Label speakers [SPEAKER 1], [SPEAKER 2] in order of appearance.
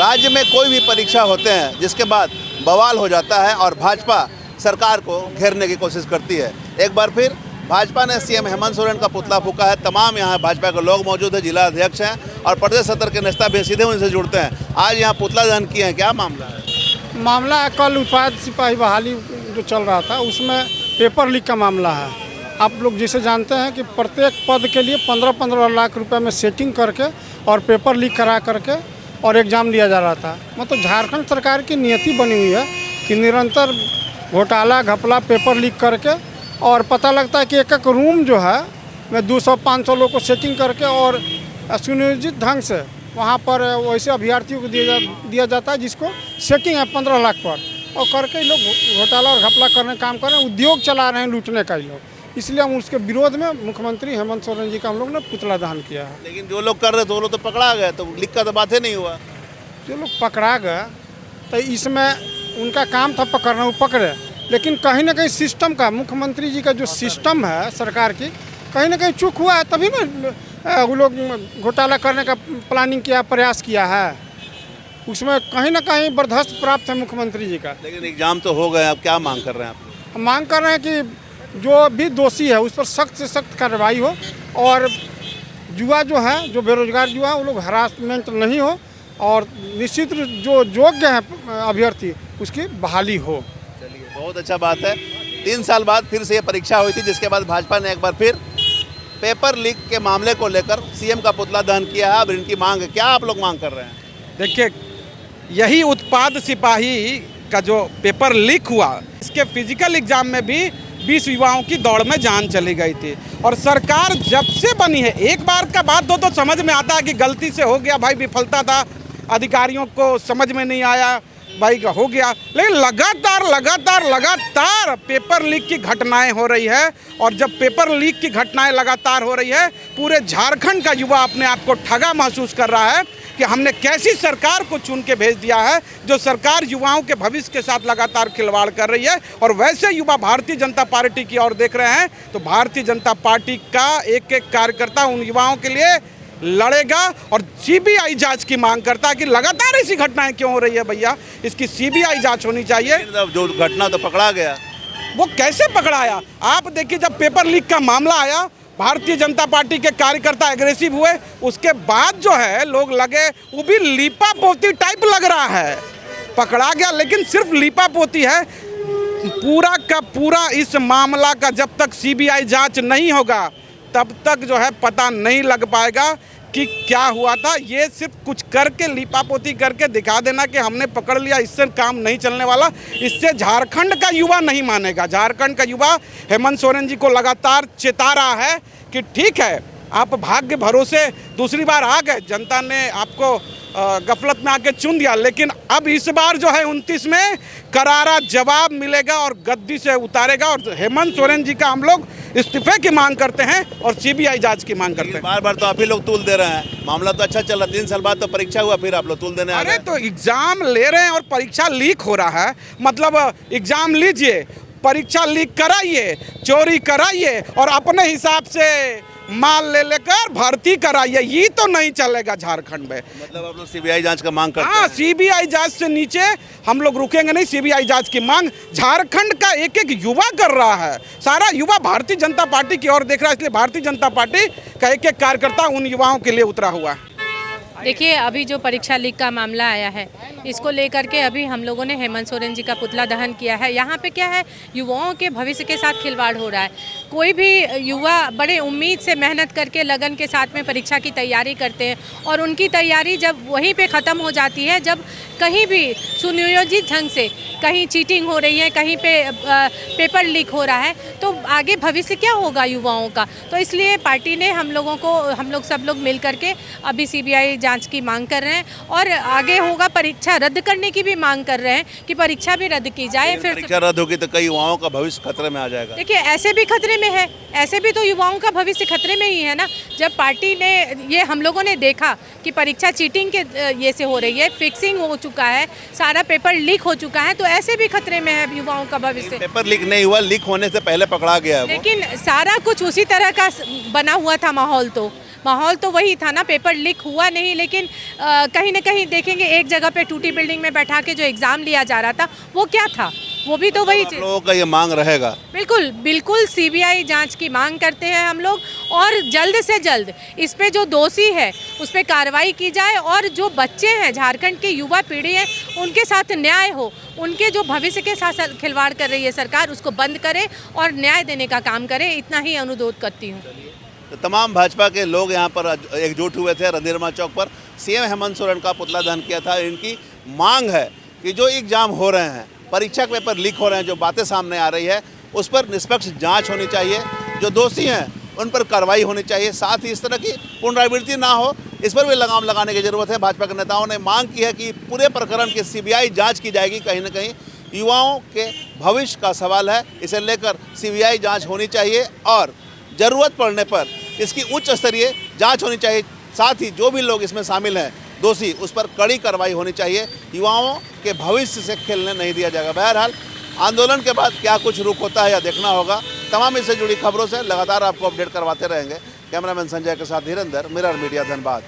[SPEAKER 1] राज्य में कोई भी परीक्षा होते हैं जिसके बाद बवाल हो जाता है और भाजपा सरकार को घेरने की कोशिश करती है। एक बार फिर भाजपा ने सीएम हेमंत सोरेन का पुतला फूंका है। तमाम यहाँ भाजपा के लोग मौजूद हैं, जिला अध्यक्ष हैं और प्रदेश सत्र के नेता भी सीधे उनसे जुड़ते हैं। आज यहाँ पुतला दहन किए हैं, क्या मामला है?
[SPEAKER 2] मामला कल उत्पाद सिपाही बहाली जो चल रहा था उसमें पेपर लीक का मामला है। आप लोग जिसे जानते हैं कि प्रत्येक पद के लिए 15-15 लाख रुपए में सेटिंग करके और पेपर लीक करा करके और एग्ज़ाम लिया जा रहा था। मतलब झारखंड सरकार की नीति बनी हुई है कि निरंतर घोटाला घपला पेपर लीक करके और पता लगता है कि एक एक रूम जो है में 200-500 लोग को सेटिंग करके और सुनियोजित ढंग से वहाँ पर वैसे अभ्यर्थियों को दिया जाता है जिसको सेटिंग है 15 लाख पर, और करके ही लोग घोटाला और घपला करने काम कर रहे हैं, उद्योग चला रहे हैं लूटने का ही लोग। इसलिए हम उसके विरोध में मुख्यमंत्री हेमंत सोरेन जी का हम लोग ने पुतला दहन किया है।
[SPEAKER 1] लेकिन जो लोग कर रहे थे वो लोग तो पकड़ा गए, तो लीक का तो बात ही नहीं हुआ।
[SPEAKER 2] जो लोग पकड़ा गए तो इसमें उनका काम था पकड़ना, वो पकड़े, लेकिन कहीं ना कहीं सिस्टम का, मुख्यमंत्री जी का जो सिस्टम है सरकार की, कहीं ना कहीं चूक हुआ है, तभी ना वो लोग घोटाला करने का प्लानिंग किया, प्रयास किया है। उसमें कहीं ना कहीं बर्दाश्त प्राप्त है मुख्यमंत्री जी का।
[SPEAKER 1] लेकिन एग्जाम तो हो गए, अब क्या मांग कर रहे हैं आप?
[SPEAKER 2] हम मांग कर रहे हैं कि जो भी दोषी है उस पर सख्त से सख्त कार्रवाई हो और युवा जो है, जो बेरोजगार युवा है, वो लोग हरासमेंट नहीं हो और निश्चित रूप जो योग्य है अभ्यर्थी उसकी बहाली हो।
[SPEAKER 1] चलिए, बहुत अच्छा बात है। 3 साल बाद फिर से ये परीक्षा हुई थी, जिसके बाद भाजपा ने एक बार फिर पेपर लीक के मामले को लेकर सीएम का पुतला दहन किया है। अब इनकी मांग है, क्या आप लोग मांग कर रहे हैं?
[SPEAKER 3] देखिए, यही उत्पाद सिपाही का जो पेपर लीक हुआ, इसके फिजिकल एग्जाम में भी 20 युवाओं की दौड़ में जान चली गई थी। और सरकार जब से बनी है, एक बार का बात दो तो समझ में आता है कि गलती से हो गया भाई, विफलता था, अधिकारियों को समझ में नहीं आया भाई का हो गया। लेकिन लगातार पेपर लीक की घटनाएं हो रही है। और जब पेपर लीक की घटनाएं लगातार हो रही है, पूरे झारखंड का युवा अपने आप को ठगा महसूस कर रहा है कि हमने कैसी सरकार को चुन के भेज दिया है, जो सरकार युवाओं के भविष्य के साथ लगातार खिलवाड़ कर रही है। और वैसे युवा भारतीय जनता पार्टी की ओर देख रहे हैं, तो भारतीय जनता पार्टी का एक एक कार्यकर्ता उन युवाओं के लिए लड़ेगा और सीबीआई जांच की मांग करता है कि लगातार ऐसी घटनाएं क्यों हो रही है भैया, इसकी सीबीआई जांच होनी चाहिए।
[SPEAKER 1] जो घटना तो पकड़ा गया,
[SPEAKER 3] वो कैसे पकड़ाया? आप देखिए, जब पेपर लीक का मामला आया, भारतीय जनता पार्टी के कार्यकर्ता एग्रेसिव हुए, उसके बाद जो है लोग लगे, वो भी लीपा पोती टाइप लग रहा है, पकड़ा गया लेकिन सिर्फ लीपा पोती है। पूरा का पूरा इस मामला का जब तक सीबीआई जांच नहीं होगा तब तक जो है पता नहीं लग पाएगा कि क्या हुआ था। ये सिर्फ कुछ करके, लीपापोती करके दिखा देना कि हमने पकड़ लिया, इससे काम नहीं चलने वाला। इससे झारखंड का युवा नहीं मानेगा। झारखंड का युवा हेमंत सोरेन जी को लगातार चेता रहा है कि ठीक है, आप भाग्य भरोसे दूसरी बार आ गए, जनता ने आपको गफलत में आके चुन दिया, लेकिन अब इस बार जो है 29 में करारा जवाब मिलेगा और गद्दी से उतारेगा। और हेमंत सोरेन जी का हम लोग इस्तीफे की मांग करते हैं और सीबीआई जांच की मांग करते हैं।
[SPEAKER 1] बार बार तो आप ही लोग तूल दे रहे हैं, मामला तो अच्छा चल रहा। 3 साल बाद तो परीक्षा हुआ, फिर आप लोग तूल देने आ गए।
[SPEAKER 3] अरे तो एग्जाम ले रहे हैं और परीक्षा लीक हो रहा है, मतलब एग्जाम लीजिए, परीक्षा लीक कराइए, चोरी कराइए और अपने हिसाब से माल ले लेकर भर्ती कराइए, ये तो नहीं चलेगा झारखंड में।
[SPEAKER 1] मतलब आप लोग सीबीआई जांच का मांग करते हैं?
[SPEAKER 3] हाँ, सीबीआई जांच से नीचे हम लोग रुकेंगे नहीं। सीबीआई जांच की मांग झारखंड का एक एक युवा कर रहा है, सारा युवा भारतीय जनता पार्टी की ओर देख रहा है। इसलिए भारतीय जनता पार्टी का एक एक कार्यकर्ता उन युवाओं के लिए उतरा हुआ है।
[SPEAKER 4] देखिए, अभी जो परीक्षा लीक का मामला आया है, इसको लेकर के अभी हम लोगों ने हेमंत सोरेन जी का पुतला दहन किया है। यहाँ पे क्या है, युवाओं के भविष्य के साथ खिलवाड़ हो रहा है। कोई भी युवा बड़े उम्मीद से मेहनत करके लगन के साथ में परीक्षा की तैयारी करते हैं और उनकी तैयारी जब वहीं पे ख़त्म हो जाती है, जब कहीं भी सुनियोजित ढंग से कहीं चीटिंग हो रही है, कहीं पे पेपर लीक हो रहा है, तो आगे भविष्य क्या होगा युवाओं का। तो इसलिए पार्टी ने हम लोग सब लोग मिल करके अभी सीबीआई जांच की मांग कर रहे हैं और आगे होगा परीक्षा रद्द करने की भी मांग कर रहे हैं कि परीक्षा भी रद्द की जाए। फिर
[SPEAKER 1] परीक्षा रद्द होगी तो कई युवाओं का भविष्य खतरे में आ जाएगा।
[SPEAKER 4] देखिए, ऐसे भी खतरे में है, ऐसे भी तो युवाओं का भविष्य खतरे में ही है ना। जब पार्टी ने ये हम लोगों ने देखा कि परीक्षा चीटिंग के ये से हो रही है, फिक्सिंग हो चुका है, सारा पेपर लीक हो चुका है, तो ऐसे भी खतरे में है युवाओं का भविष्य।
[SPEAKER 1] पेपर लीक नहीं हुआ, लीक होने से पहले पकड़ा गया है वो।
[SPEAKER 4] लेकिन सारा कुछ उसी तरह का बना हुआ था माहौल, तो माहौल तो वही था ना, पेपर लीक हुआ नहीं, लेकिन कहीं ना कहीं देखेंगे एक जगह पे टूटी बिल्डिंग में बैठा के जो एग्ज़ाम लिया जा रहा था वो क्या था, वो भी तो वही
[SPEAKER 1] आप
[SPEAKER 4] चीज़।
[SPEAKER 1] लोगों का ये मांग रहेगा?
[SPEAKER 4] बिल्कुल बिल्कुल सीबीआई जांच की मांग करते हैं हम लोग, और जल्द से जल्द इस पे जो दोषी है उस पे कार्रवाई की जाए, और जो बच्चे हैं झारखंड की युवा पीढ़ी है उनके साथ न्याय हो, उनके जो भविष्य के साथ खिलवाड़ कर रही है सरकार उसको बंद करे और न्याय देने का काम करे, इतना ही अनुरोध करती हूँ।
[SPEAKER 1] तो तमाम भाजपा के लोग यहाँ पर एकजुट हुए थे रंधीरमा चौक पर, सीएम हेमंत सोरेन का पुतला दहन किया था। इनकी मांग है कि जो एग्जाम हो रहे हैं, परीक्षा के पेपर लीक हो रहे हैं, जो बातें सामने आ रही है उस पर निष्पक्ष जांच होनी चाहिए, जो दोषी हैं उन पर कार्रवाई होनी चाहिए, साथ ही इस तरह की पुनरावृत्ति ना हो इस पर भी लगाम लगाने की ज़रूरत है। भाजपा के नेताओं ने मांग की है कि पूरे प्रकरण की सीबीआई जांच की जाएगी। कहीं ना कहीं युवाओं के भविष्य का सवाल है, इसे लेकर सीबीआई जांच होनी चाहिए और ज़रूरत पड़ने पर इसकी उच्च स्तरीय जांच होनी चाहिए। साथ ही जो भी लोग इसमें शामिल हैं दोषी, उस पर कड़ी कार्रवाई होनी चाहिए। युवाओं के भविष्य से खेलने नहीं दिया जाएगा। बहरहाल आंदोलन के बाद क्या कुछ रुख होता है या देखना होगा। तमाम इससे जुड़ी खबरों से लगातार आपको अपडेट करवाते रहेंगे। कैमरामैन संजय के साथ धीरेंद्र, मिरर मीडिया, धनबाद।